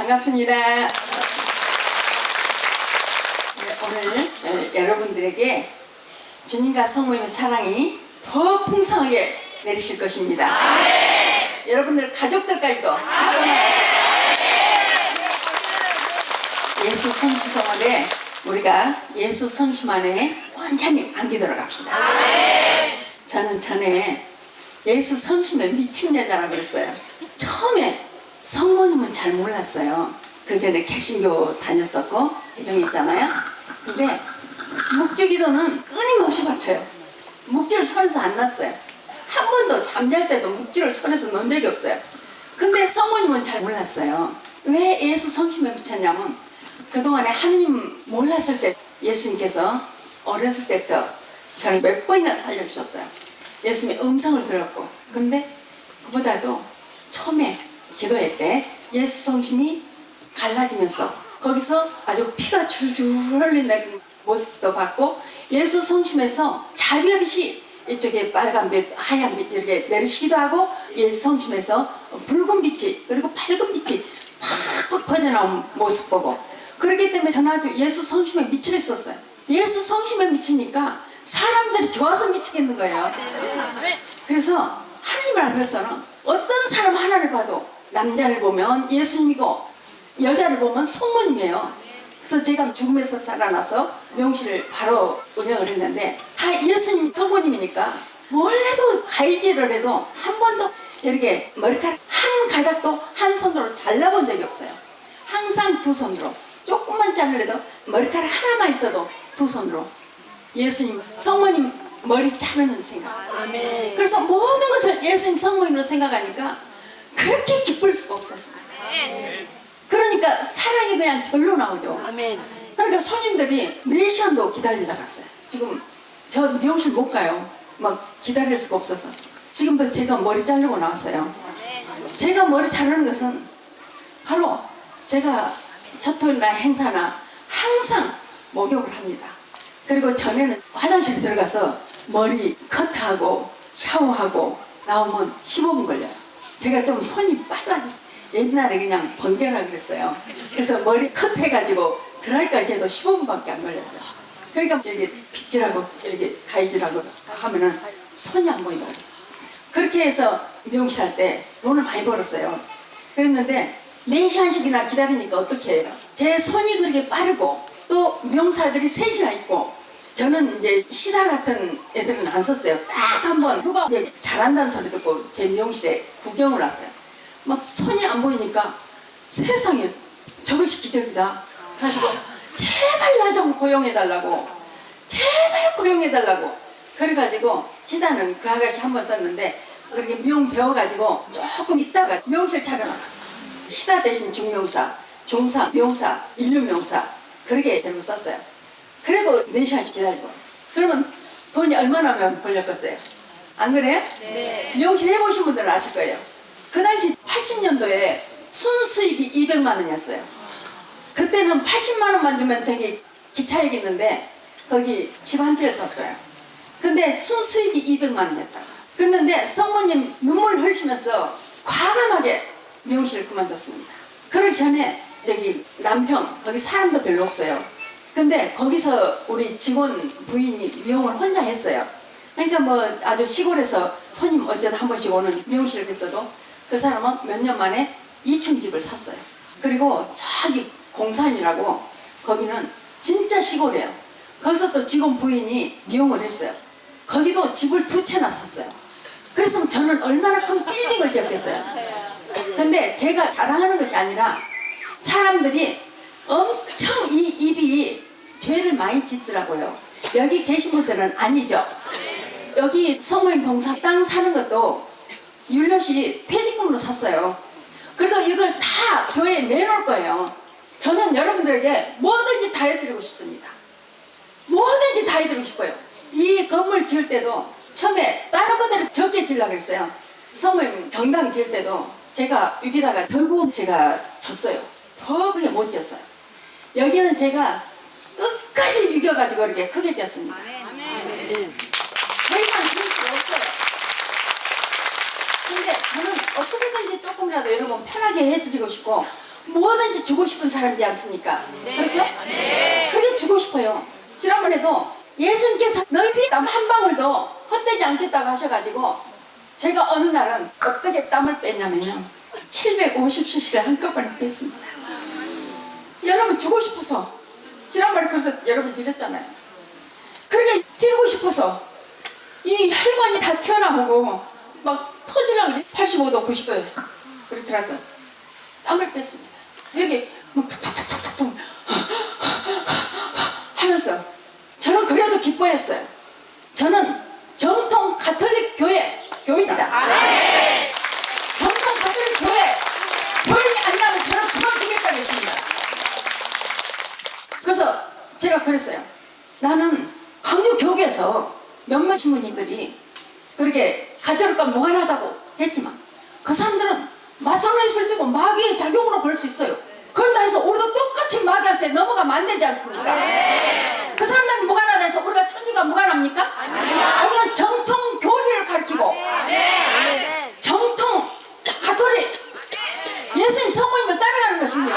반갑습니다. 네, 오늘 여러분들에게 주님과 성모님의 사랑이 더 풍성하게 내리실 것입니다. 여러분들 가족들까지도 다 보내주세요. 예수 성시성원에 우리가 예수 성심 안에 완전히 안기 들어갑시다. 저는 전에 예수 성심에 미친 여자라고 그랬어요. 처음에 성모님은 잘 몰랐어요. 그 전에 개신교 다녔었고 개종했잖아요. 근데 묵주기도는 끊임없이 바쳐요. 묵주를 손에서 안 놨어요. 한 번도 잠잘 때도 묵주를 손에서 놓은 적이 없어요. 근데 성모님은 잘 몰랐어요. 왜 예수 성심에 미쳤냐면 그동안에 하느님 몰랐을 때 예수님께서 어렸을 때부터 저를 몇 번이나 살려주셨어요. 예수님의 음성을 들었고, 근데 그보다도 처음에 기도회 때 예수 성심이 갈라지면서 거기서 아주 피가 줄줄 흘리는 모습도 봤고, 예수 성심에서 자비빛이 이쪽에 빨간 빛, 하얀 빛 이렇게 내리시기도 하고, 예수 성심에서 붉은 빛이 그리고 밝은 빛이 팍팍 퍼져나온 모습 보고, 그렇기 때문에 저는 아주 예수 성심에 미쳐 있었어요. 예수 성심에 미치니까 사람들이 좋아서 미치겠는 거예요. 그래서 하나님을 알면서는 어떤 사람 하나를 봐도 남자를 보면 예수님이고 여자를 보면 성모님이에요. 그래서 제가 죽음에서 살아나서 명실을 바로 운영을 했는데 다 예수님 성모님이니까 뭘 해도 가위질을 해도 한 번도 이렇게 머리카락 한 가닥도 한 손으로 잘라본 적이 없어요. 항상 두 손으로 조금만 자르려도 머리카락 하나만 있어도 두 손으로 예수님 성모님 머리 자르는 생각. 아멘. 그래서 모든 것을 예수님 성모님으로 생각하니까 그렇게 기쁠 수가 없었어요. 아멘. 그러니까 사랑이 그냥 절로 나오죠. 아멘. 그러니까 손님들이 4시간도 기다리다 갔어요. 지금 저 미용실 못 가요. 막 기다릴 수가 없어서. 지금도 제가 머리 자르고 나왔어요. 제가 머리 자르는 것은 바로 제가 첫 토요일날 행사나 항상 목욕을 합니다. 그리고 전에는 화장실 들어가서 머리 커트하고 샤워하고 나오면 15분 걸려요. 제가 좀 손이 빨라요. 옛날에 그냥 번개라 그랬어요. 그래서 머리 커트해가지고 드라이까지 해도 15분밖에 안 걸렸어요. 그러니까 이렇게 빗질하고 이렇게 가위질하고 하면은 손이 안 보인다고 그랬어요. 그렇게 해서 미용실 할 때 돈을 많이 벌었어요. 그랬는데 4시간씩이나 기다리니까 어떻게 해요? 제 손이 그렇게 빠르고 또 미용사들이 3시나 있고, 저는 이제 시다 같은 애들은 안 썼어요. 딱 한 번 누가 이제 잘한다는 소리 듣고 제 미용실에 구경을 왔어요. 막 손이 안 보이니까 세상에 저것이 기적이다. 그래가지고 제발 나 좀 고용해달라고, 제발 고용해달라고. 그래가지고 시다는 그 아가씨 한 번 썼는데 그렇게 미용 배워가지고 조금 있다가 미용실 차려나갔어요. 시다 대신 중명사, 중사, 명사, 인류명사 그렇게 들고 썼어요. 그래도 4시간씩 기다리고. 그러면 돈이 얼마나 벌렸겠어요? 안 그래요? 네. 미용실 해보신 분들은 아실 거예요. 그 당시 80년도에 순수익이 200만 원이었어요. 그때는 80만 원만 주면 저기 기차역 있는데 거기 집 한 채를 샀어요. 근데 순수익이 200만 원이었다. 그런데 성모님 눈물 흘리시면서 과감하게 미용실을 그만뒀습니다. 그러기 전에 저기 남평 거기 사람도 별로 없어요. 근데 거기서 우리 직원 부인이 미용을 혼자 했어요. 그러니까 뭐 아주 시골에서 손님 어쩌다 한 번씩 오는 미용실을 했어도 그 사람은 몇 년 만에 2층 집을 샀어요. 그리고 저기 공산이라고 거기는 진짜 시골이에요. 거기서 또 직원 부인이 미용을 했어요. 거기도 집을 2채나 샀어요. 그래서 저는 얼마나 큰 빌딩을 지었겠어요. 근데 제가 자랑하는 것이 아니라 사람들이 엄청 이 입이 죄를 많이 짓더라고요. 여기 계신 분들은 아니죠. 여기 성모님 동상 땅 사는 것도 율렛이 퇴직금으로 샀어요. 그래도 이걸 다 교회에 내놓을 거예요. 저는 여러분들에게 뭐든지 다 해드리고 싶습니다. 뭐든지 다 해드리고 싶어요. 이 건물 지을 때도 처음에 다른 분들은 적게 지으려고 했어요. 성모님 경당 지을 때도 제가 여기다가 결국 제가 졌어요. 더 크게 못 졌어요. 여기는 제가 끝까지 비겨가지고 이렇게 크게 졌습니다. 더 이상 지을 수가 없어요. 근데 저는 어떻게든지 조금이라도 여러분 편하게 해드리고 싶고 뭐든지 주고 싶은 사람이지 않습니까? 그렇죠? 그게 주고 싶어요. 지난번에도 예수님께서 너희들이 땀 한 방울도 헛되지 않겠다고 하셔가지고 제가 어느 날은 어떻게 땀을 뺐냐면요, 750cc를 한꺼번에 뺐습니다. 여러분 주고 싶어서, 지난번에 그래서 여러분 드렸잖아요. 그렇게 드리고 싶어서 이 혈관이 다 튀어나오고 막 터지려고 85도 90도 그렇더라서 땀을 뺐습니다. 여기 막 툭툭툭툭툭 하면서 저는 그래도 기뻐했어요. 저는 정통 가톨릭 교회입니다. 정통 가톨릭 교인이 아니라면 저는 그만두겠다고 했습니다. 그래서 제가 그랬어요. 나는 광주 교계에서 몇몇 신부님들이 그렇게 가톨릭과 무관하다고 했지만 그 사람들은 마선의 있을 때고 마귀의 작용으로 볼 수 있어요. 그런다 해서 우리도 똑같이 마귀한테 넘어가면 안 되지 않습니까? 그 사람들은 무관하다 해서 우리가 천주가 무관합니까? 여기는 정통 교리를 가르치고 정통 가톨릭 예수님 성모님을 따라가는 것입니다.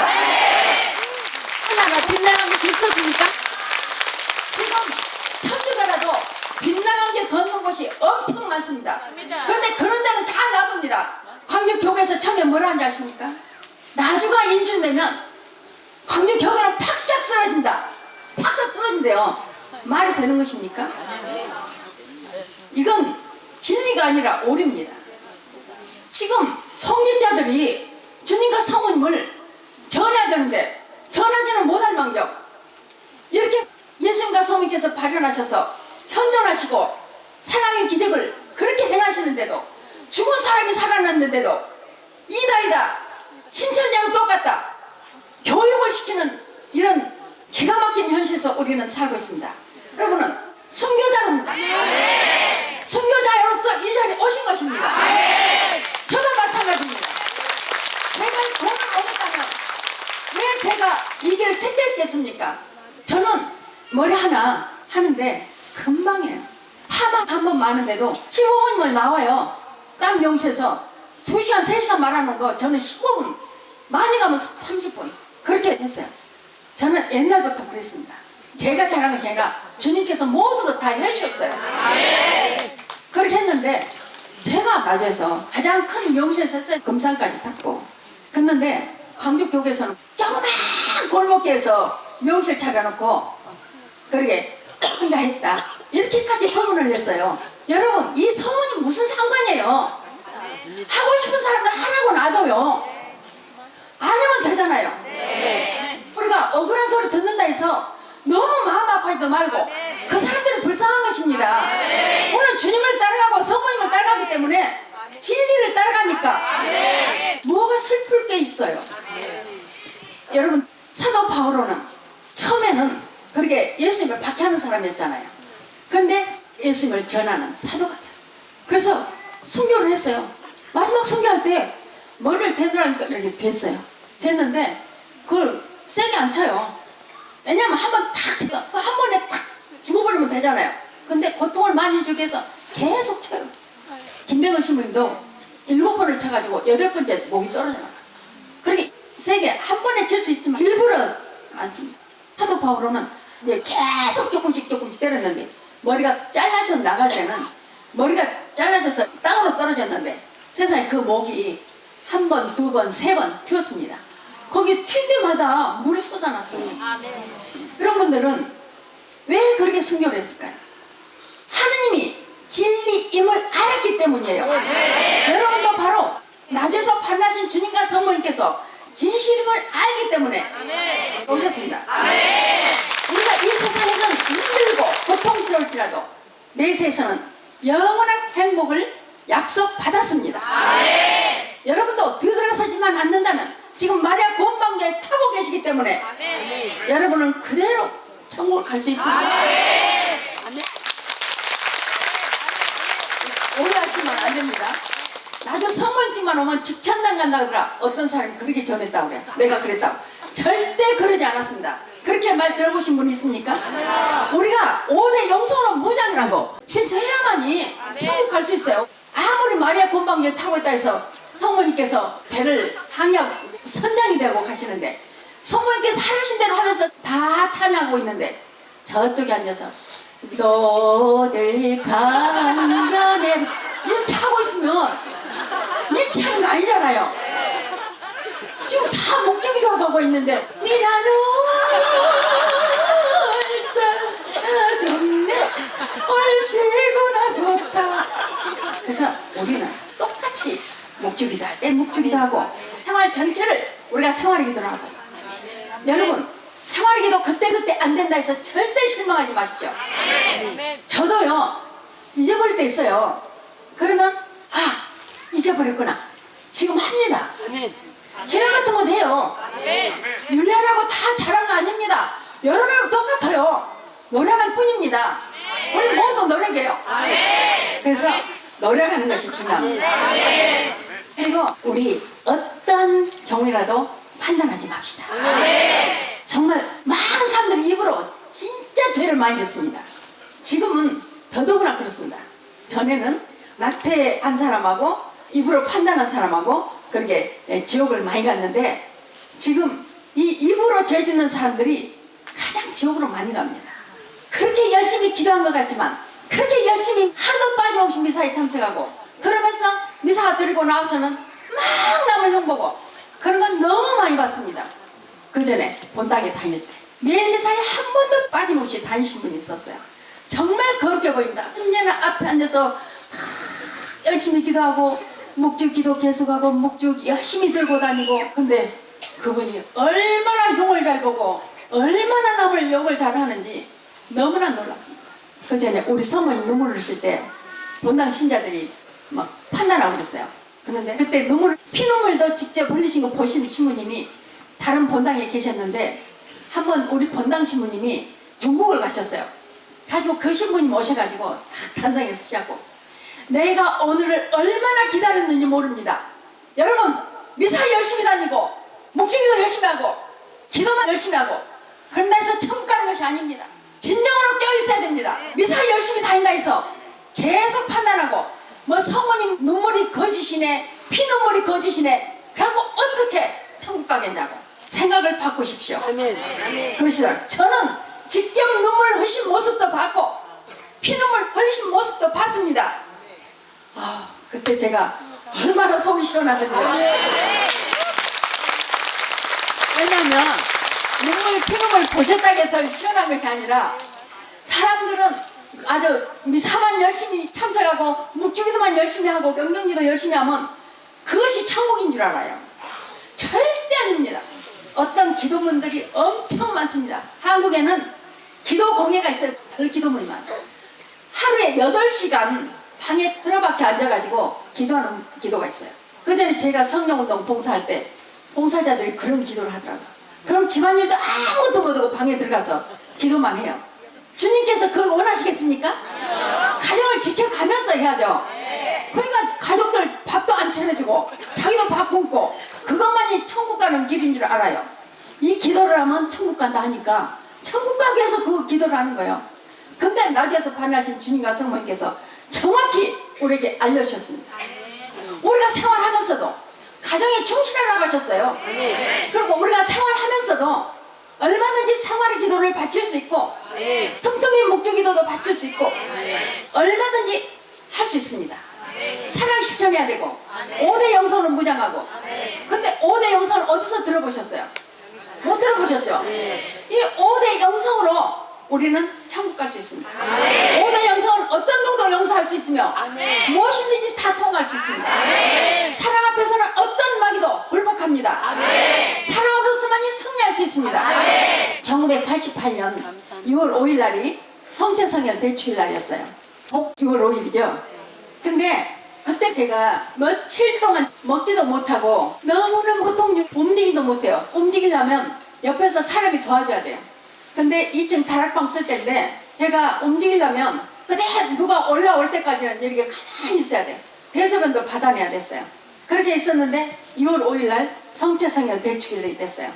하나하나 빗나간 것이 있었습니까? 지금 천주교라도 빗나간 길 걷는 곳이 엄청 많습니다. 그런데 그런 데는 다 놔둡니다. 광주교회에서 처음에 뭐라 하는지 아십니까? 나주가 인준되면 광주교회는 팍싹 쓰러진다. 팍싹 쓰러진대요. 말이 되는 것입니까? 이건 진리가 아니라 오류입니다. 지금 성직자들이 주님과 성모님을 전해야 되는데 전하지는 못할 망정 이렇게 예수님과 성모님께서 발현하셔서 현존하시고 사랑의 기적을 그렇게 행하시는데도 죽은 사람이 살아났는데도 이다 신천지하고 똑같다 교육을 시키는 이런 기가 막힌 현실에서 우리는 살고 있습니다. 여러분은 순교자입니다. 순교자로서 이 자리에 오신 것입니다. 저도 마찬가지입니다. 제가 돈을 얻었다면 왜 제가 이 길을 택했겠습니까? 저는 머리 하나 하는데 금방이에요. 하만 한 번 많은데도 15분이면 나와요. 땀 명시해서 2시간 3시간 말하는 거 저는 15분 많이 가면 30분 그렇게 했어요. 저는 옛날부터 그랬습니다. 제가 잘한 것이 아니라 주님께서 모든 것 다 해주셨어요. 그렇게 했는데 제가 나주에서 가장 큰 명시에서 했어요. 금산까지 탔고 그랬는데 광주교계에서는 조그만 골목길에서 명시를 차려놓고 그러게 혼자 했다 이렇게까지 소문을 냈어요. 여러분 이 소문이 무슨 상관이에요? 하고 싶은 사람들 하라고 놔둬요. 아니면 되잖아요. 우리가 억울한 소리 듣는다 해서 너무 마음 아파하지도 말고 그 사람들은 불쌍한 것입니다. 오늘 주님을 따라가고 성모님을 따라가기 때문에 진리를 따라가니까 뭐가 슬플 게 있어요. 여러분 사도 바울은 처음에는 그렇게 예수님을 박해하는 사람이었잖아요. 그런데 예수님을 전하는 사도가 됐습니다. 그래서 순교를 했어요. 마지막 순교할 때 머리를 대느라니까 이렇게 됐어요. 됐는데 그걸 세게 안 쳐요. 왜냐면 한 번 탁 쳐서 한 번에 탁 죽어버리면 되잖아요. 근데 고통을 많이 주기 위해서 계속 쳐요. 김병헌 신부님도 7번을 쳐가지고 8번째 목이 떨어져 나갔어요. 그렇게 세게 한 번에 칠 수 있으면 일부러 안 칩니다. 사도 바울은 이제 계속 조금씩 때렸는데 머리가 잘라져 나갈 때는 머리가 잘라져서 땅으로 떨어졌는데 세상에 그 목이 한 번, 2번, 3번 튀었습니다. 거기 튄 데마다 물이 솟아났어요. 이런 분들은 왜 그렇게 순교를 했을까요? 하느님이 진리임을 알았기 때문이에요. 여러분도 바로 나주에서 반나신 주님과 성모님께서 진실임을 알기 때문에 오셨습니다. 우리가 이 세상에서는 힘들고 고통스러울지라도 내세에서는 영원한 행복을 약속받았습니다. 여러분도 들어서지만 않는다면 지금 마리아 구원방자에 타고 계시기 때문에 여러분은 그대로 천국을 갈 수 있습니다. 오해하시면 안 됩니다. 나도 성원집만 오면 직천당 간다 그러더라. 어떤 사람이 그렇게 전했다고 그래요. 내가 그랬다고. 절대 그러지 않았습니다. 그렇게 말 들어보신 분이 있습니까? 우리가 5대 영성으로 무장이라고 실천해야만이 천국 갈 수 있어요. 아무리 마리아 구원방자에 타고 있다 해서 성모님께서 배를 항해하고 선장이 되고 가시는데 성모님께서 하라신 대로 하면서 다 찬양하고 있는데 저쪽에 앉아서 너를 강단에 이렇게 하고 있으면 이렇게 하는 거 아니잖아요. 지금 다 목적이도 하고 있는데 니나는 좋네 얼씨구나 좋다. 그래서 우리는 똑같이 목주기도 할 때 목주기도 하고 생활 전체를 우리가 생활의 기도를 하고, 여러분 생활의 기도 그때그때 안 된다 해서 절대 실망하지 마십시오. 저도요 잊어버릴 때 있어요. 그러면 잊어버렸구나 지금 합니다. 제가 같은 건 해요. 율리아라고 다 잘한 거 아닙니다. 여러분하고 똑같아요. 노력할 뿐입니다. 우리 모두 노력해요. 그래서 노력하는 것이 중요합니다. 그리고 우리 어떤 경우라도 판단하지 맙시다. 정말 많은 사람들이 입으로 진짜 죄를 많이 했습니다. 지금은 더더구나 그렇습니다. 전에는 낙태한 사람하고 입으로 판단한 사람하고 그렇게 지옥을 많이 갔는데, 지금 이 입으로 죄 짓는 사람들이 가장 지옥으로 많이 갑니다. 그렇게 열심히 기도한 것 같지만 그렇게 열심히 하루도 빠짐없이 미사에 참석하고 그러면서 미사 드리고 나와서는 막 남을 흉보고 그런 건 너무 많이 봤습니다. 그 전에 본당에 다닐 때 매일 미사에 한 번도 빠짐없이 다니신 분이 있었어요. 정말 거룩해 보입니다. 언제나 앞에 앉아서 열심히 기도하고 목주 기도 계속하고 목주 열심히 들고 다니고, 근데 그분이 얼마나 흉을 잘 보고 얼마나 남을 욕을 잘 하는지 너무나 놀랐습니다. 그 전에 우리 성모님 눈물 흘리실 때 본당 신자들이 막 판단하고 그랬어요. 그런데 그때 피눈물도 직접 흘리신 거 보신 신부님이 다른 본당에 계셨는데, 한번 우리 본당 신부님이 중국을 가셨어요. 가지고 그 신부님 오셔가지고 단상에 쓰시고, 내가 오늘을 얼마나 기다렸는지 모릅니다. 여러분 미사 열심히 다니고 목주기도 열심히 하고 기도만 열심히 하고 그런다 해서 천국 가는 것이 아닙니다. 진정으로 깨어있어야 됩니다. 미사 열심히 다닌다 해서 계속 판단하고 뭐 성모님 눈물이 거짓이네 피눈물이 거짓이네 그러고 어떻게 천국 가겠냐고 생각을 바꾸십시오. 그러시더라고요. 저는 직접 눈물 흘리신 모습도 봤고 피눈물 흘리신 모습도 봤습니다. 그때 제가 얼마나 속이 시원하던데요. 왜냐하면 눈물 피눈물 보셨다고 해서 시원한 것이 아니라 사람들은 아주 미사만 열심히 참석하고 묵주기도만 열심히 하고 명령기도 열심히 하면 그것이 천국인 줄 알아요. 절대 아닙니다. 어떤 기도문들이 엄청 많습니다. 한국에는 기도 공예가 있어요. 별 기도문만 하루에 8시간 방에 들어박혀 앉아가지고 기도하는 기도가 있어요. 그 전에 제가 성령운동 봉사할 때 봉사자들이 그런 기도를 하더라고요. 그럼 집안일도 아무것도 못하고 방에 들어가서 기도만 해요. 주님께서 그걸 원하시겠습니까? 가정을 지켜가면서 해야죠. 그러니까 가족들 밥도 안 차려주고 자기도 밥 굶고 그것만이 천국 가는 길인 줄 알아요. 이 기도를 하면 천국 간다 하니까 천국 가기 위해서 그 기도를 하는 거예요. 근데 나주에서 반하신 주님과 성모님께서 정확히 우리에게 알려주셨습니다. 우리가 생활하면서도 가정에 충실하라고 하셨어요. 그리고 우리가 생활하면서도 얼마든지 생활의 기도를 바칠 수 있고 틈틈이 목주기도도 바칠 수 있고 얼마든지 할 수 있습니다. 사랑 실천해야 되고 5대 영성은 무장하고. 근데 5대 영성은 어디서 들어보셨어요? 못 들어보셨죠? 이 5대 영성으로 우리는 천국 갈 수 있습니다. 5대 영성은 어떤 놈도 용서할 수 있으며 무엇이든지 다 통과할 수 있습니다. 사랑 앞에서는 어떤 마귀도 굴복합니다. 사랑으로서만이 승리할 수 있습니다. 1988년 6월 5일 날이 성체성혈 대축일 날이었어요. 복 6월 5일이죠. 근데 그때 제가 며칠 동안 먹지도 못하고 너무나 고통, 움직이지도 못해요. 움직이려면 옆에서 사람이 도와줘야 돼요. 근데 2층 다락방 쓸 때인데 제가 움직이려면 그대로 누가 올라올 때까지는 이렇게 가만히 있어야 돼요. 대소변도 받아내야 됐어요. 그렇게 있었는데 6월 5일 날 성체성혈 대축일이 됐어요.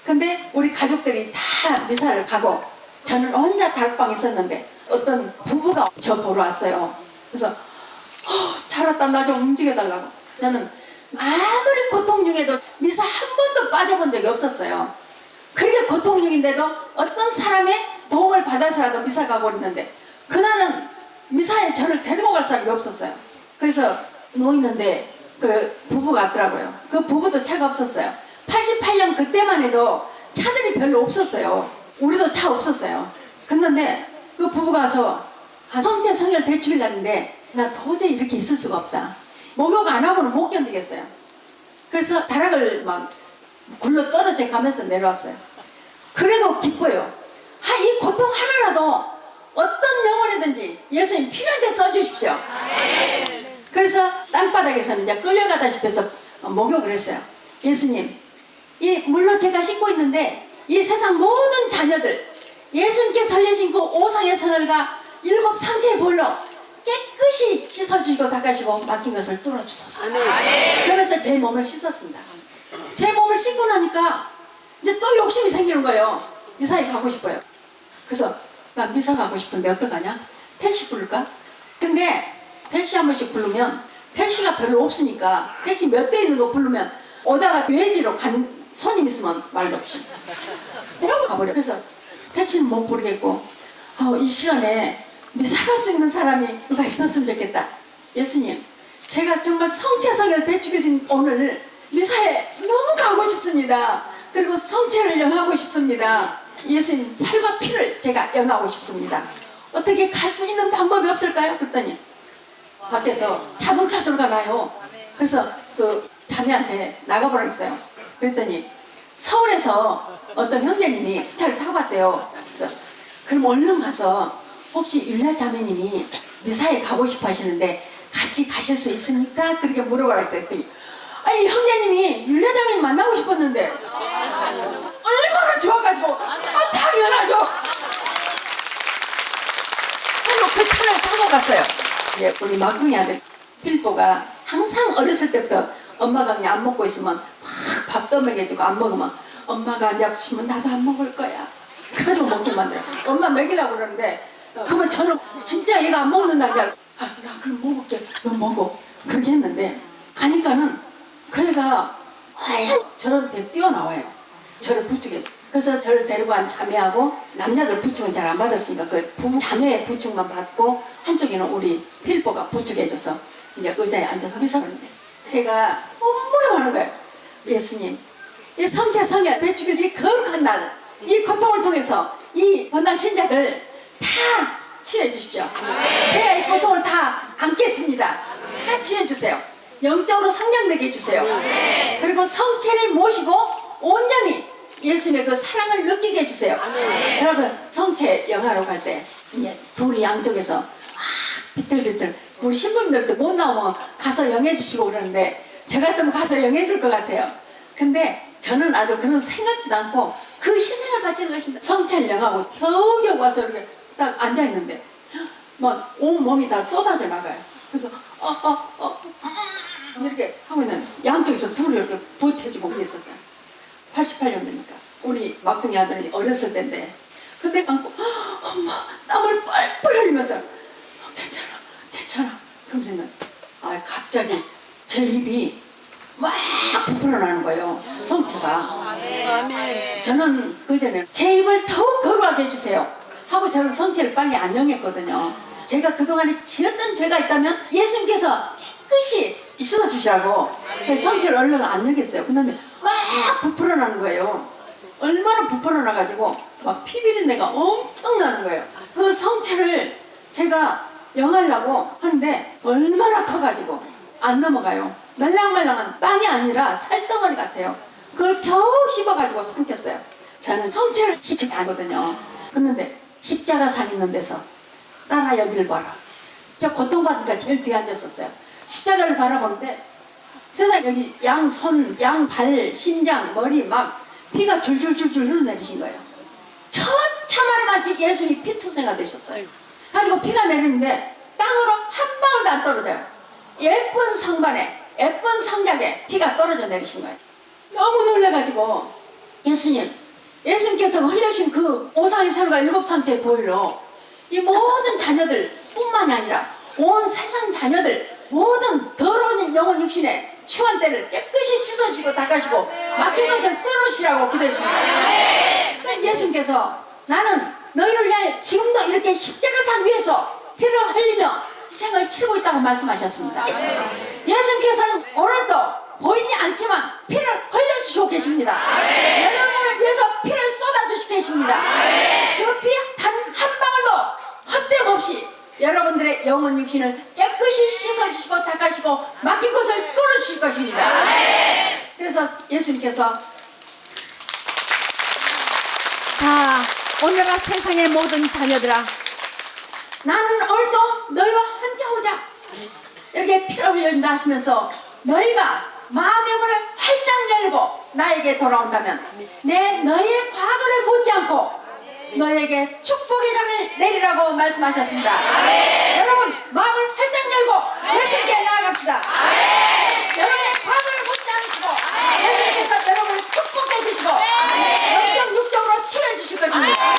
근데 우리 가족들이 다 미사를 가고 저는 혼자 다락방에 있었는데 어떤 부부가 저 보러 왔어요. 그래서 잘 왔다 나 좀 움직여달라고. 저는 아무리 고통 중에도 미사 한 번도 빠져본 적이 없었어요. 그렇게 고통 중인데도 어떤 사람의 도움을 받아서라도 미사 가고 있는데 그날은 미사에 저를 데리고 갈 사람이 없었어요. 그래서 누워있는데 그 부부가 왔더라고요. 그 부부도 차가 없었어요. 88년 그때만 해도 차들이 별로 없었어요. 우리도 차 없었어요. 그런데 그 부부가 와서 성체 성혈 대출이라는데 나 도저히 이렇게 있을 수가 없다. 목욕 안 하고는 못 견디겠어요. 그래서 다락을 막 굴러 떨어져 가면서 내려왔어요. 그래도 기뻐요. 이 고통 하나라도 어떤 영혼이든지 예수님 필요한 데 써주십시오. 그래서 땅바닥에서는 이제 끌려가다시피 해서 목욕을 했어요. 예수님, 물론 제가 씻고 있는데 이 세상 모든 자녀들 예수님께 설레신 그 오상의 선을과 7 상체의 볼로 깨끗이 씻어주시고 닦아주시고 맡긴 것을 뚫어주소서. 그러면서 제 몸을 씻었습니다. 제 몸을 씻고 나니까 이제 또 욕심이 생기는 거예요. 미사에 가고 싶어요. 그래서 나 미사 가고 싶은데 어떡하냐? 택시 부를까? 근데 택시 한 번씩 부르면 택시가 별로 없으니까 택시 몇 대 있는 거 부르면 오다가 외지로 간 손님 있으면 말도 없이 데리고 가버려. 그래서 택시는 못 부르겠고 이 시간에 미사 갈 수 있는 사람이 누가 있었으면 좋겠다. 예수님, 제가 정말 성체성을 대축해진 오늘 미사에 너무 가고 싶습니다. 그리고 성체를 영하고 싶습니다. 예수님, 살과 피를 제가 영하고 싶습니다. 어떻게 갈 수 있는 방법이 없을까요? 그랬더니 밖에서 자동차 소리가 나요. 그래서 그 자매한테 나가보라 했어요. 그랬더니 서울에서 어떤 형제님이 차를 타고 왔대요. 그래서 그럼 얼른 가서 혹시 율라 자매님이 미사에 가고 싶어 하시는데 같이 가실 수 있습니까? 그렇게 물어보라 했어요. 그랬더니 이 형제님이 율라 자매님 만나고 싶었는데 얼마나 좋아가지고 당연하죠. 그리고 그 차를 타고 갔어요. 예, 우리 막둥이 아들 필보가 항상 어렸을 때부터 엄마가 그냥 안 먹고 있으면 막 밥도 먹여주고 안 먹으면 엄마가 안 잡수시면 나도 안 먹을 거야. 그래가지고 먹게 만들어. 엄마 먹이려고 그러는데 그러면 저는 진짜 얘가 안 먹는다. 나 그럼 먹을게. 너 먹어. 그렇게 했는데 가니까는 그 애가 저런 데 뛰어나와요. 저를 부축해서. 그래서 저를 데리고 간 자매하고 남자들 부축은 잘 안 받았으니까 그 부부 자매의 부축만 받고 한쪽에는 우리 필보가 부축해줘서 이제 의자에 앉아서 미사하는데 제가 엄무려 하는 거예요. 예수님, 이 성체 성혈 대축일 이 거룩한 날, 이 고통을 통해서 이 본당 신자들 다 치유해 주십시오. 제가 이 고통을 다 안겠습니다. 다 치유해 주세요. 영적으로 성장되게 해주세요. 그리고 성체를 모시고 온전히 예수님의 그 사랑을 느끼게 해주세요. 여러분, 성체 영화로 갈 때 이제 둘이 양쪽에서 막 비틀비틀 우리 신부님들도 못 나오면 가서 영해 주시고 그러는데 저 같으면 가서 영해 줄 것 같아요. 근데 저는 아주 그런 생각지도 않고 그 희생을 바치는 것입니다. 성체를 영하고 겨우겨우 와서 이렇게 딱 앉아있는데 막 온몸이 다 쏟아져 나가요. 그래서 이렇게 하고 있는 양쪽에서 둘이 이렇게 버텨주고 있었어요. 88년대니까 우리 막둥이 아들이 어렸을 때인데 근데 안고 엄마 땀을 뻘뻘 흘리면서 괜찮아 그러면서 갑자기 제 입이 막 부풀어나는 거예요. 성체가. 저는 그전에 제 입을 더욱 거룩하게 해주세요 하고 저는 성체를 빨리 안녕했거든요. 제가 그동안에 지었던 죄가 있다면 예수님께서 깨끗이 씻어주시라고 성체를 얼른 안녕했어요. 근데 막 부풀어나는 거예요. 얼마나 부풀어나가지고 막 피비린내가 엄청 나는 거예요. 그 성체를 제가 영하려고 하는데 얼마나 커가지고 안 넘어가요. 말랑말랑한 빵이 아니라 살덩어리 같아요. 그걸 겨우 씹어가지고 삼켰어요. 저는 성체를 씹지 않거든요. 그런데 십자가상 있는 데서 따라 여기를 봐라. 저 고통받으니까 제일 뒤에 앉았었어요. 십자가를 바라보는데 세상 여기 양손, 양발, 심장, 머리 막 피가 줄줄줄줄 흘러내리신 거예요. 처참하리마치 예수님이 피투성이가 되셨어요. 가지고 피가 내리는데 땅으로 한 방울도 안 떨어져요. 예쁜 성반에 예쁜 성작에 피가 떨어져 내리신 거예요. 너무 놀래가지고 예수님께서 흘려주신 그 오상의 살과 7 상체의 보혈로 이 모든 자녀들 뿐만이 아니라 온 세상 자녀들 모든 더러운 영혼 육신에 추한 때를 깨끗이 씻어주시고 닦아주시고 막힌 것을 뚫어주시라고 기도했습니다. 또 예수님께서 나는 너희를 위하여 지금도 이렇게 십자가상 위에서 피를 흘리며 희생을 치르고 있다고 말씀하셨습니다. 예수님께서는 오늘도 보이지 않지만 피를 흘려주시고 계십니다. 여러분을 위해서 피를 쏟아주시고 계십니다. 그 피 단 한 방울도 헛됨 없이 여러분들의 영혼 육신을 깨끗이 씻어주시고 닦아주시고 막힌 곳을 뚫어주실 것입니다. 그래서 예수님께서 자, 오늘날 세상의 모든 자녀들아, 나는 오늘도 너희와 함께하고자 이렇게 피를 흘린다 하시면서 너희가 마음의 문을 활짝 열고 나에게 돌아온다면 너희의 과거를 묻지 않고 너희에게 축복의 장을 내리라고 말씀하셨습니다. 여러분, 마음을 활짝 열고 예수님께 나아갑시다. 여러분의 과거를 묻지 않으시고 예수님께서 여러분을 축복해 주시고 영적 육적으로 치유해 주실 것입니다.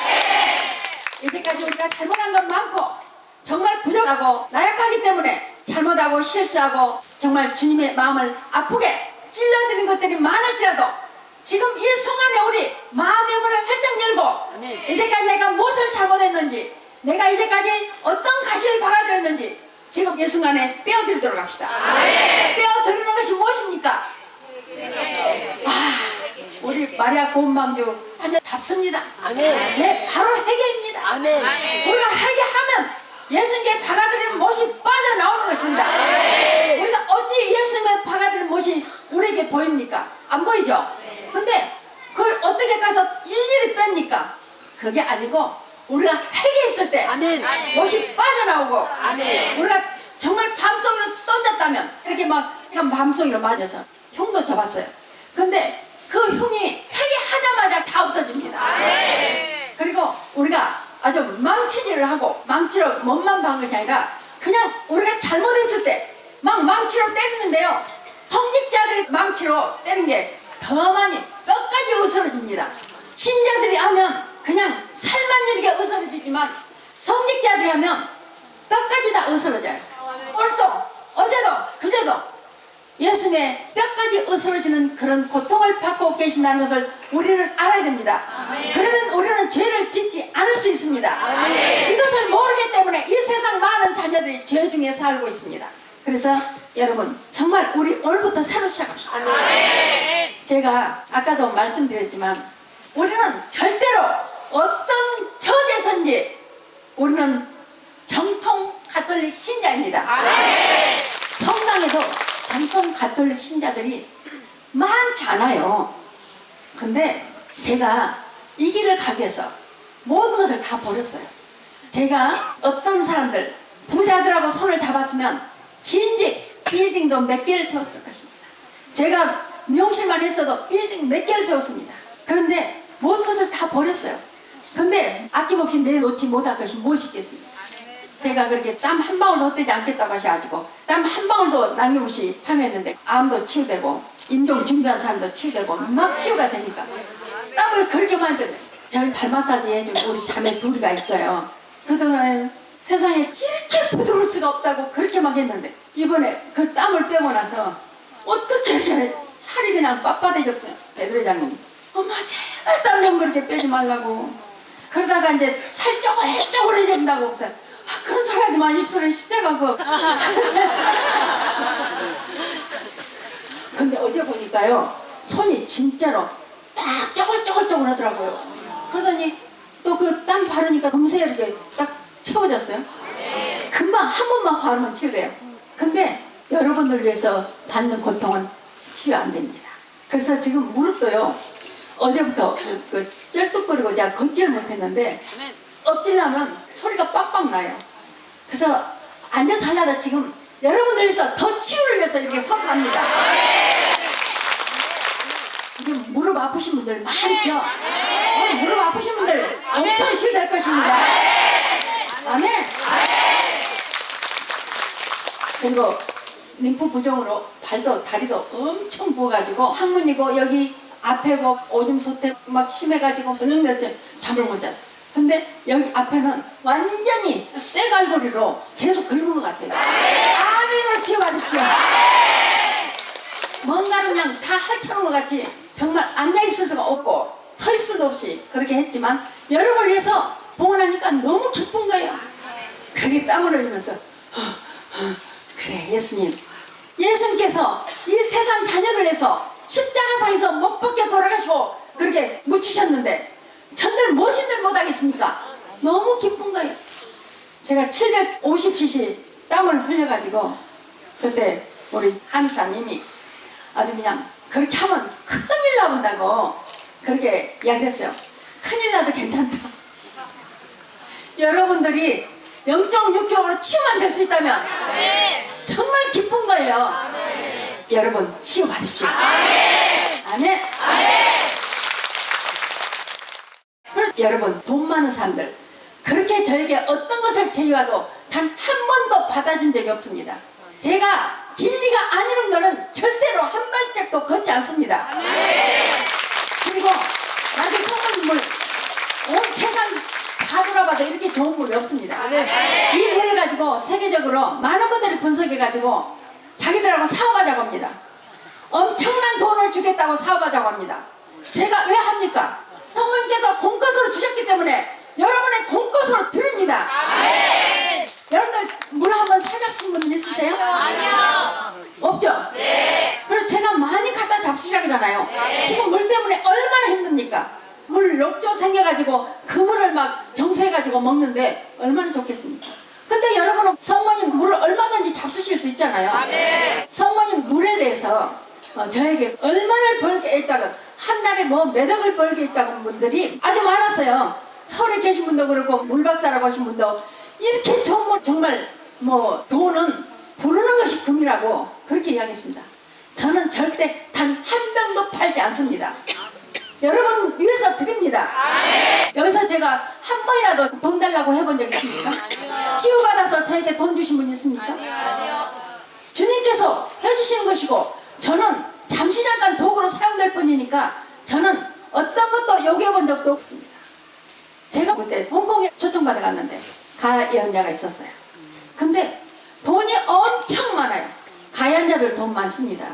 이제까지 우리가 잘못한 건 많고 정말 부족하고 나약하기 때문에 잘못하고 실수하고 정말 주님의 마음을 아프게 찔러드린 것들이 많을지라도 지금 이 순간에 우리 마음의 문을 활짝 열고 이제까지 내가 무엇을 잘못했는지 내가 이제까지 어떤 가시를 박아드렸는지 지금 이 순간에 빼어드리도록 합시다. 빼어드리는 것이 무엇입니까? 우리 마리아 고운방주 한잔 답습니다. 네, 바로 회개입니다. 우리가 회개하면 예수님께 박아드리는 못이 빠져나오는 것입니다. 우리가 어찌 예수님의 박아드리는 못이 우리에게 보입니까? 안 보이죠? 근데 그걸 어떻게 가서 일일이 뺍니까? 그게 아니고 우리가 회개했을 때 못이 빠져나오고 우리가 정말 밤송이로 던졌다면 이렇게 막 밤송이로 맞아서 흉도 접었어요. 근데 그 흉이 회개하자마자 다 없어집니다. 그리고 우리가 아주 망치질을 하고 망치로 몸만 박은 것이 아니라 그냥 우리가 잘못했을 때 막 망치로 때리는데요, 성직자들이 망치로 때리는 게 더 많이 뼈까지 으스러집니다. 신자들이 하면 그냥 살만 이렇게 으스러지지만 성직자들이 하면 뼈까지 다 으스러져요. 오늘도 어제도 그제도 예수님의 뼈까지 으스러지는 그런 고통을 받고 계신다는 것을 우리는 알아야 됩니다. 그러면 우리는 죄를 짓지 않을 수 있습니다. 이것을 모르기 때문에 이 세상 많은 자녀들이 죄 중에 살고 있습니다. 그래서 여러분, 정말 우리 오늘부터 새로 시작합시다. 제가 아까도 말씀드렸지만 우리는 절대로 어떤 처제선지 우리는 정통 가톨릭 신자입니다. 성당에도 정통 가톨릭 신자들이 많지 않아요. 근데 제가 이 길을 가기 위해서 모든 것을 다 버렸어요. 제가 어떤 사람들 부자들하고 손을 잡았으면 진즉 빌딩도 몇 개를 세웠을 것입니다. 제가 명실만 했어도 빌딩 몇 개를 세웠습니다. 그런데 모든 것을 다 버렸어요. 근데 아낌없이 내놓지 못할 것이 무엇이겠습니까? 제가 그렇게 땀 한 방울도 헛되지 않겠다고 하셔가지고 땀 한 방울도 남김없이 탐했는데 암도 치유되고 임종 준비한 사람도 치유되고 막 치유가 되니까 땀을 그렇게 많이 빼요. 저를 발 마사지 해준 우리 자매 둘이가 있어요. 그동안에 세상에 이렇게 부드러울 수가 없다고 그렇게 막 했는데 이번에 그 땀을 빼고 나서 어떻게 이렇게 살이 그냥 빳빳해졌어요. 배드회장님이 엄마 제발 땀 좀 그렇게 빼지 말라고. 그러다가 이제 살 쪼글쪼글해진다고 해서 그런 소리 하지 마. 입술에 십자가고. 근데 어제 보니까요, 손이 진짜로 딱 쪼글쪼글 하더라고요. 그러더니 또 그 땀 바르니까 금세 이렇게 딱 채워졌어요. 금방 한 번만 바르면 치유돼요. 근데 여러분들 위해서 받는 고통은 치유 안 됩니다. 그래서 지금 무릎도요, 어제부터 쩔뚝거리고 제가 걷지를 못했는데 엎질려면 소리가 빡빡 나요. 그래서 앉아서 하려다 지금 여러분들 위해서 더 치유를 위해서 이렇게 서서 합니다. 지금 무릎 아프신 분들 많죠? 무릎 아프신 분들 엄청 치유될 것입니다. 아멘. 그리고 림프 부종으로 발도 다리도 엄청 부어가지고 항문이고 여기 앞에고 오줌 소태 막 심해가지고 저녁 늦게 잠을 못 잤어요. 근데 여기 앞에는 완전히 쇠갈고리로 계속 긁은 것 같아요. 아멘으로 치유받으십시오. 뭔가를 그냥 다 핥혀놓은 것 같이 정말 앉아있을 수가 없고 서 있을 수도 없이 그렇게 했지만 여러분을 위해서 보고 나니까 너무 기쁜 거예요. 그게 땀을 흘리면서 그래 예수님께서 이 세상 자녀들 위해서 십자가상에서 못 벗겨 돌아가시고 그렇게 묻히셨는데 전들 무엇인들 못하겠습니까? 너무 기쁜 거예요. 제가 750cc 땀을 흘려가지고 그때 우리 한의사님이 아주 그냥 그렇게 하면 큰일 나온다고 그렇게 이야기를 했어요. 큰일 나도 괜찮다. 여러분들이 0.6kg로 치유만 될 수 있다면 정말 기쁜 거예요. 여러분 치유 받으십시오. 아멘. 그리고 여러분 돈 많은 사람들 그렇게 저에게 어떤 것을 제의와도 단 한 번도 받아준 적이 없습니다. 제가 진리가 아니는 거는 절대로 한 발짝도 걷지 않습니다. 그리고 나도 성모님을 온 세상 다 돌아봐도 이렇게 좋은 분이 없습니다. 이 일을 가지고 세계적으로 많은 분들이 분석해가지고 자기들하고 사업하자고 합니다. 엄청난 돈을 주겠다고 사업하자고 합니다. 제가 왜 합니까? 성모님께서 공것으로 주셨기 때문에 여러분의 공것으로 드립니다. 여러분들 물 한번 사잡신 분 있으세요? 아니요. 없죠? 네. 그리고 제가 많이 갖다 잡수시라잖아요. 지금 물 때문에 얼마나 힘듭니까? 물 욕조 생겨가지고 그 물을 막 정수해가지고 먹는데 얼마나 좋겠습니까? 근데 여러분은 성모님 물을 얼마든지 잡수실 수 있잖아요. 성모님 물에 대해서 저에게 얼마나 벌게 있다고 한 달에 뭐 몇 억을 벌게 있다고 분들이 아주 많았어요. 서울에 계신 분도 그렇고 물박사라고 하신 분도 이렇게 좋은 물 정말 뭐 돈은 부르는 것이 금이라고 그렇게 이야기했습니다. 저는 절대 단 한 병도 팔지 않습니다. 여러분 위해서 드립니다. 여기서 제가 한 번이라도 돈 달라고 해본 적 있습니까? 치유받아서 저에게 돈 주신 분 있습니까? 주님께서 해주시는 것이고 저는 잠시 잠깐 도구로 사용될 뿐이니까 저는 어떤 것도 요구해본 적도 없습니다. 제가 그때 홍콩에 초청받아 갔는데 가예언자가 있었어요. 근데 돈이 엄청 많아요. 가예언자들 돈 많습니다.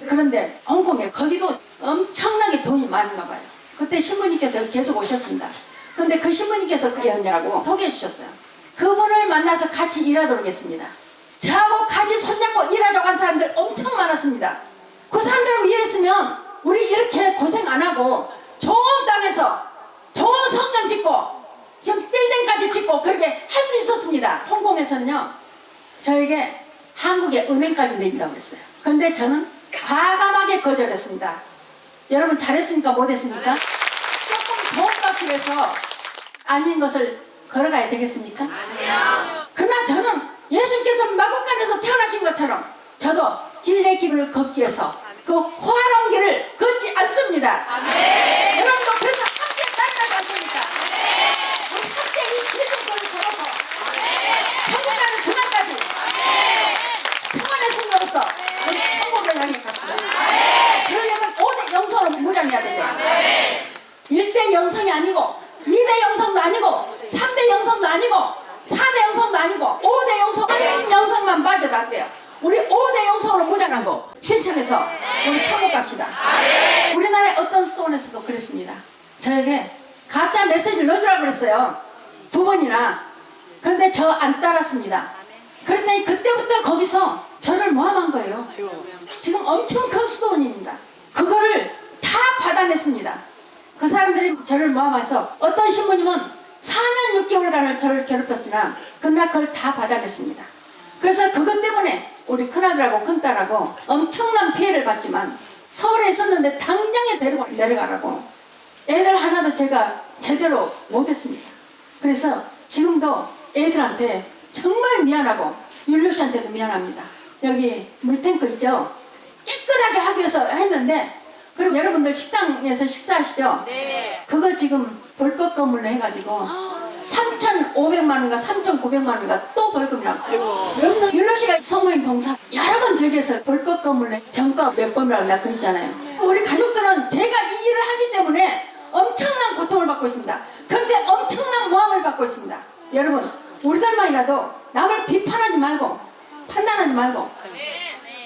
그런데 홍콩에 거기도 엄청나게 돈이 많은가 봐요. 그때 신부님께서 계속 오셨습니다. 근데 그 신부님께서 그 예언자라고 소개해 주셨어요. 그분을 만나서 같이 일하도록 했습니다. 저하고 같이 손잡고 일하자고 한 사람들 엄청 많았습니다. 그 사람들하고 일했으면 우리 이렇게 고생 안 하고 좋은 땅에서 좋은 성전 짓고 지금 빌딩까지 짓고 그렇게 할 수 있었습니다. 홍콩에서는요 저에게 한국에 은행까지 내린다고 그랬어요. 그런데 저는 과감하게 거절했습니다. 여러분 잘했습니까? 못했습니까? 조금 돈 받기 위해서 아닌 것을 걸어가야 되겠습니까? 아니요. 그러나 저는 예수님께서 마구간에서 태어나신 것처럼 저도 진리의 길을 걷기 위해서 그 화로운 길을 걷지 않습니다. 아멘. 여러분도 그래서 함께 따라가지 않습니까? 아멘. 우리 함께 이 진리의 길을 걸어서 천국 가는 그날까지 평안의 승로로서 우리 천국을 향해 갑시다. 그러려면 5대 영성으로 무장해야 되죠. 1대 영성이 아니고 2대 영성도 아니고 3대 영성도 아니고 4대 영성도 아니고 5대 영성 한 영성만 빠져나대요. 우리 5대 영성으로 무장하고 실천해서 우리 천국 갑시다. 우리나라의 어떤 수도원에서도 그랬습니다. 저에게 가짜 메시지를 넣어주라고 그랬어요. 2번이나. 그런데 저 안 따랐습니다. 그랬더니 그때부터 거기서 저를 모함한 거예요. 지금 엄청 큰 수도원입니다. 그거를 다 받아냈습니다. 그 사람들이 저를 모함해서 어떤 신부님은 4년 6개월간을 저를 괴롭혔지만 그날 그걸 다 받아냈습니다. 그래서 그것 때문에 우리 큰아들하고 큰딸하고 엄청난 피해를 받지만 서울에 있었는데 당장에 데리고 내려가라고 애들 하나도 제가 제대로 못했습니다. 그래서 지금도 애들한테 정말 미안하고 율루 씨한테도 미안합니다. 여기 물탱크 있죠? 깨끗하게 하기 위해서 했는데 그리고 여러분들 식당에서 식사하시죠? 네. 그거 지금 불법 건물로 해가지고 3,500만 원인가 3,900만 원인가 또 벌금이 나왔어요. 여러분들 율루 씨가 성모님 동사 여러 번 저기에서 불법 건물로 정가 몇 번이라고 내가 그랬잖아요. 우리 가족들은 제가 이 일을 하기 때문에 엄청난 고통을 받고 있습니다. 그런데 엄청난 모함을 받고 있습니다. 여러분 우리들만이라도 남을 비판하지 말고 판단하지 말고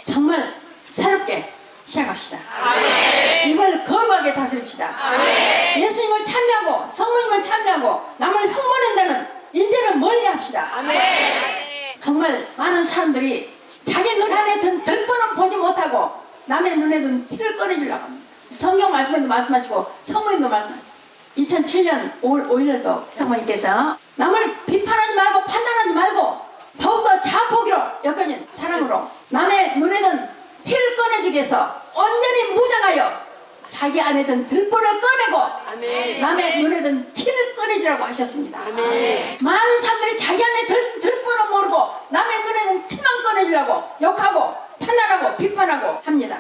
정말 새롭게 시작합시다. 입을 거룩하게 다스립시다. 예수님을 찬미하고 성모님을 찬미하고 남을 흉보낸다는 일들을 멀리합시다. 정말 많은 사람들이 자기 눈 안에 든 들보는 보지 못하고 남의 눈에 든 티를 꺼내주려고 합니다. 성경 말씀에도 말씀하시고 성모님도 말씀하시고 2007년 5월 5일도 성모님께서 남을 비판하지 말고 판단하지 말고 더욱더 자포기로 여건인 사랑으로 남의 눈에 든 티를 꺼내주기 위해서 온전히 무장하여 자기 안에 든 들보를 꺼내고 남의 눈에 든 티를 꺼내주라고 하셨습니다. 많은 사람들이 자기 안에 들보는 모르고 남의 눈에 든 티만 꺼내주려고 욕하고 판단하고 비판하고 합니다.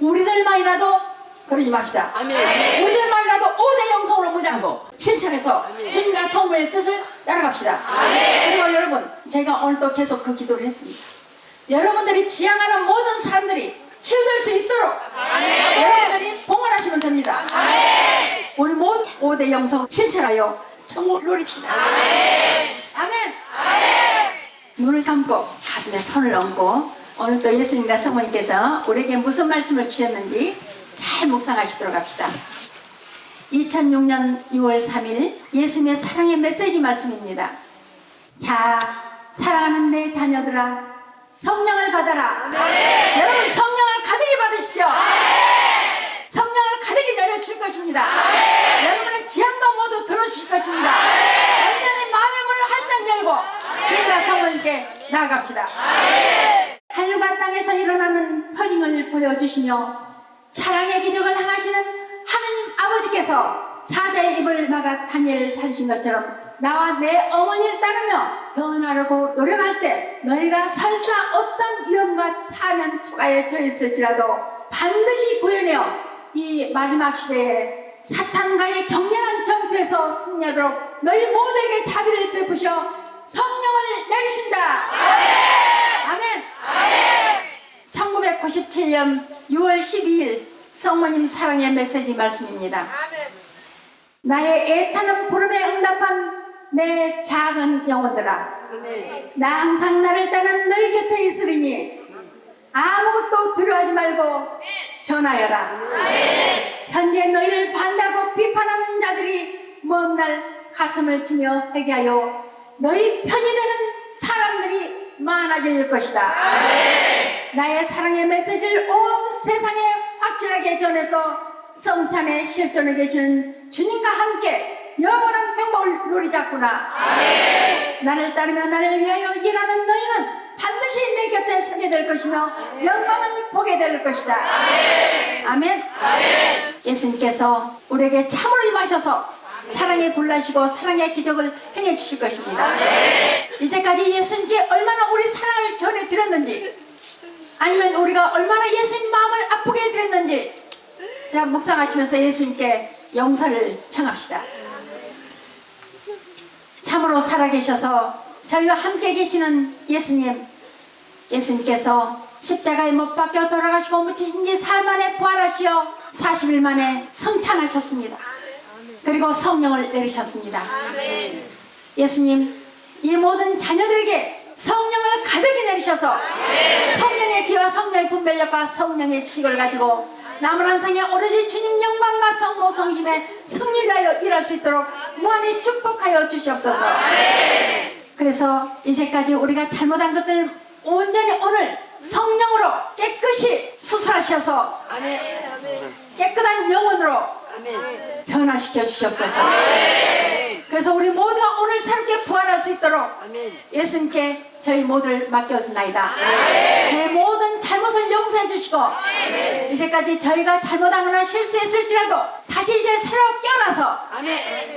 우리들만이라도 그러지 맙시다. 우리들만이라도 5대 영성으로 무장하고 실천해서 주님과 성모의 뜻을 따라갑시다. 그리고 여러분, 제가 오늘 또 계속 그 기도를 했습니다. 여러분들이 지향하는 모든 사람들이 치유될 수 있도록 여러분들이 봉헌하시면 됩니다. 우리 모두 5대 영성 실천하여 천국을 누립시다. 아멘. 눈을 감고 가슴에 손을 얹고 오늘 또 예수님과 성모님께서 우리에게 무슨 말씀을 주셨는지 잘 묵상하시도록 합시다. 2006년 6월 3일 예수님의 사랑의 메시지 말씀입니다. 자, 사랑하는 내 자녀들아, 성령을 받아라. 여러분, 성령을 가득히 받으십시오. 성령을 가득히 내려줄 것입니다. 여러분의 지향도 모두 들어주실 것입니다. 완전히 마음의 문을 활짝 열고 주님과 성모님께 나아갑시다. 하늘과 땅에서 일어나는 편익을 보여주시며 사랑의 기적을 행하시는 하느님 아버지께서 사자의 입을 막아 다니엘을 살리신 것처럼 나와 내 어머니를 따르며 변하려고 노력할 때 너희가 설사 어떤 위험과 사면 초가에 처했을지라도 반드시 구해내어 이 마지막 시대에 사탄과의 격렬한 전투에서 승리하도록 너희 모두에게 자비를 베푸셔 성령을 내리신다. 아멘. 1997년 6월 12일 성모님 사랑의 메시지 말씀입니다. 나의 애타는 부름에 응답한 내 작은 영혼들아, 나 항상 나를 따르는 너희 곁에 있으리니 아무것도 두려워하지 말고 전하여라. 현재 너희를 반대하고 비판하는 자들이 먼 날 가슴을 치며 회개하여 너희 편이 되는 사람들이 많아질 것이다. 나의 사랑의 메시지를 온 세상에 확실하게 전해서 성찬에 실존해 계시는 주님과 함께 영원한 행복을 누리자꾸나. 나를 따르며 나를 위하여 일하는 너희는 반드시 내 곁에 서게 될 것이며 영광을 보게 될 것이다. 아멘. 예수님께서 우리에게 참으로 임하셔서 사랑에 불나시고 사랑의 기적을 행해 주실 것입니다. 이제까지 예수님께 얼마나 우리 사랑을 전해드렸는지, 아니면 우리가 얼마나 예수님 마음을 아프게 해드렸는지, 자, 묵상하시면서 예수님께 용서를 청합시다. 참으로 살아계셔서 저희와 함께 계시는 예수님께서 십자가에 못 박혀 돌아가시고 묻히신 지 사흘 만에 부활하시어 40일 만에 성찬하셨습니다. 그리고 성령을 내리셨습니다. 예수님, 이 모든 자녀들에게 성령을 가득히 내리셔서 성령의 지혜와 성령의 분별력과 성령의 지식을 가지고 남은 한 생에 오로지 주님 영광과 성모 성심에 승리를 하여 일할 수 있도록 무한히 축복하여 주시옵소서. 그래서 이제까지 우리가 잘못한 것들 온전히 오늘 성령으로 깨끗이 수술하셔서 깨끗한 영혼으로 변화시켜 주시옵소서. 그래서 우리 모두가 오늘 새롭게 부활할 수 있도록 예수님께 저희 모두를 맡겨둔나이다. 저희 모든 잘못을 용서해 주시고 이제까지 저희가 잘못하거나 실수했을지라도 다시 이제 새로 깨어나서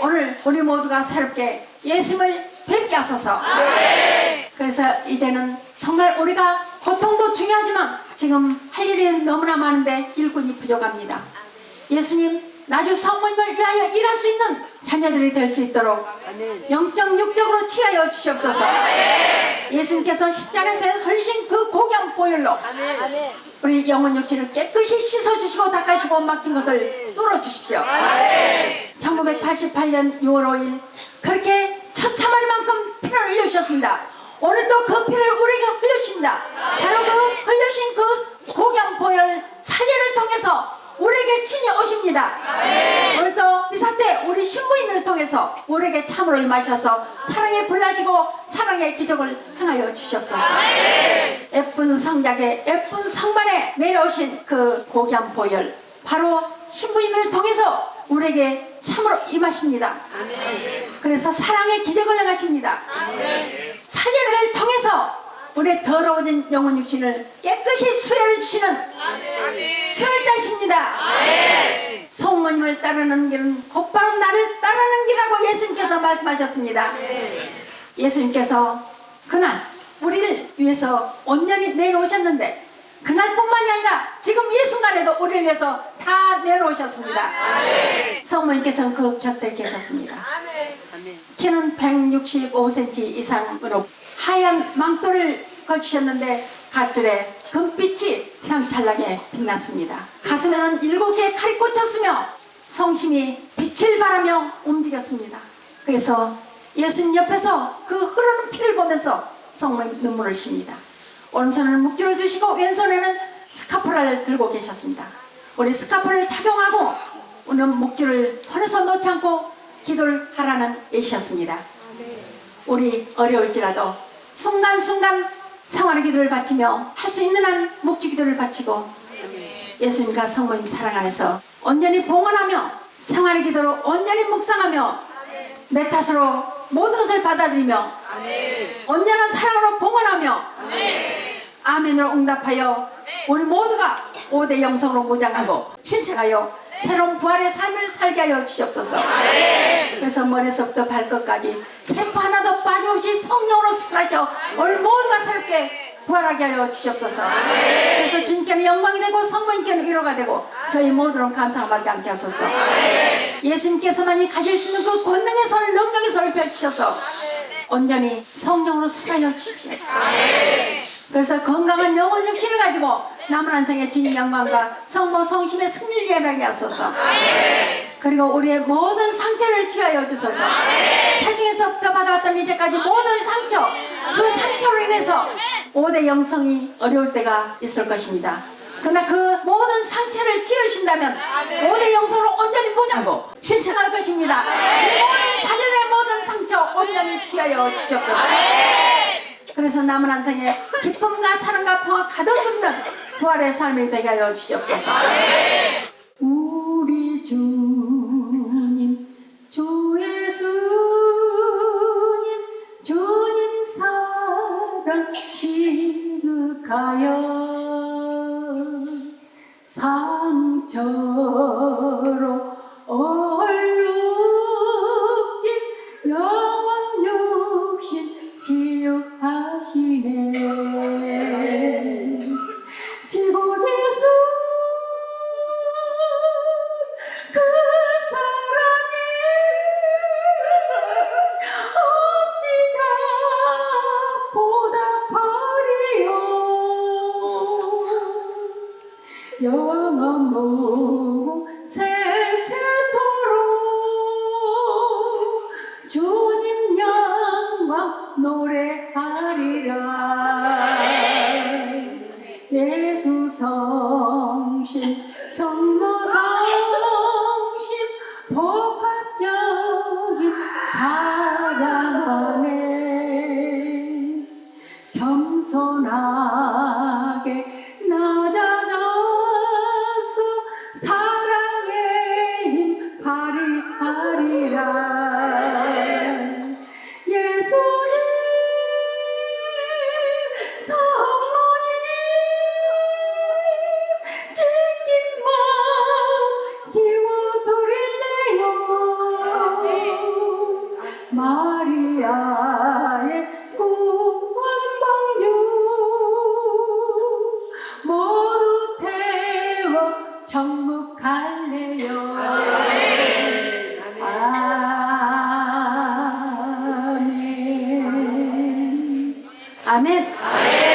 오늘 우리 모두가 새롭게 예수님을 뵙게 하소서. 그래서 이제는 정말 우리가 고통도 중요하지만 지금 할 일이 너무나 많은데 일꾼이 부족합니다. 예수님, 나주 성모님을 위하여 일할 수 있는 자녀들이 될 수 있도록 영적 육적으로 치하여 주시옵소서. 예수님께서 십자가에서 흘리신 그 고귀한 보혈로 우리 영혼 육체를 깨끗이 씻어주시고 닦아주시고 막힌 것을 뚫어주십시오. 1988년 6월 5일 그렇게 처참하리만큼 피를 흘려주셨습니다. 오늘도 그 피를 우리에게 흘려주십니다. 바로 그 흘려신 그 고귀한 보혈 사제를 우리에게 참으로 임하셔서 사랑의 불나시고 사랑의 기적을 행하여 주시옵소서. 예쁜 성작의 예쁜 성만에 내려오신 그 고귀한 보혈, 바로 신부님을 통해서 우리에게 참으로 임하십니다. 그래서 사랑의 기적을 행하십니다. 사제를 통해서 우리의 더러워진 영혼 육신을 깨끗이 수혈해 주시는 수혈자십니다. 성모님을 따르는 길은 곧바로 나를 따르는 길이라고 예수님께서 말씀하셨습니다. 예수님께서 그날 우리를 위해서 온전히 내놓으셨는데, 그날뿐만이 아니라 지금 이 순간에도 우리를 위해서 다 내놓으셨습니다. 성모님께서는 그 곁에 계셨습니다. 키는 165cm 이상으로 하얀 망토를 걸치셨는데 갓줄에 금빛이 휘황찬란하게 빛났습니다. 가슴에는 7개의 칼이 꽂혔으며 성심이 빛을 발하며 움직였습니다. 그래서 예수님 옆에서 그 흐르는 피를 보면서 성모님 눈물을 흘립니다. 오른손에는 묵주를 드시고 왼손에는 스카프라를 들고 계셨습니다. 우리 스카프를 착용하고 오늘 묵주를 손에서 놓지 않고 기도를 하라는 예시였습니다. 우리 어려울지라도 순간순간 생활의 기도를 바치며 할 수 있는 한 묵주 기도를 바치고 예수님과 성모님 사랑 안에서 온전히 봉헌하며 생활의 기도로 온전히 묵상하며 내 탓으로 모든 것을 받아들이며 온전한 사랑으로 봉헌하며 아멘으로 응답하여 우리 모두가 5대 영성으로 무장하고 실천하여 새로운 부활의 삶을 살게 하여 주시옵소서. 그래서 머리에서부터 발끝까지 세포 하나도 빠짐없이 성령으로 수술하셔 오늘 모두가 새롭게 부활하게 하여 주시옵소서. 그래서 주님께는 영광이 되고 성모님께는 위로가 되고 저희 모두는 감사가 말지 않게 하소서. 예수님께서만이 가질 수 있는 그 권능의 손을, 능력의 손을 펼치셔서 온전히 성령으로 수술하여 주십시오. 그래서 건강한 영혼 육신을 가지고 남은 한 생의 주님 영광과 성모 성심의 승리를 일어나게 하소서. 그리고 우리의 모든 상처를 치유하여 주소서. 태중에서부터 받아왔던 이제까지 모든 상처, 그 상처로 인해서 5대 영성이 어려울 때가 있을 것입니다. 그러나 그 모든 상처를 치유하신다면 5대 영성으로 온전히 무장하고 실천할 것입니다. 이 모든 자녀의 모든 상처 온전히 치유하여 주시옵소서. 그래서 남은 한 생에 기쁨과 사랑과 평화 가득 누리는 부활의 삶이 되게 하여 주시옵소서. 우리 주님, 주 예수님, 주님 사랑 지극하여 상처로 얼룩진 영원 육신 치유하시네. 지고지순 그 사랑이 어찌 다 보답하리요. 영원 무궁 세세토록 주님 영광 노래하리라. 예수 성심 성모 성심 복합적인 사랑 안에 겸손하게 낮아져서 사랑의 힘 발휘하리라. 예수님 성모님 지킨 마음 기워드릴래요. 마리아의 구원방주 모두 태워 천국 갈래요. 아멘. 아멘.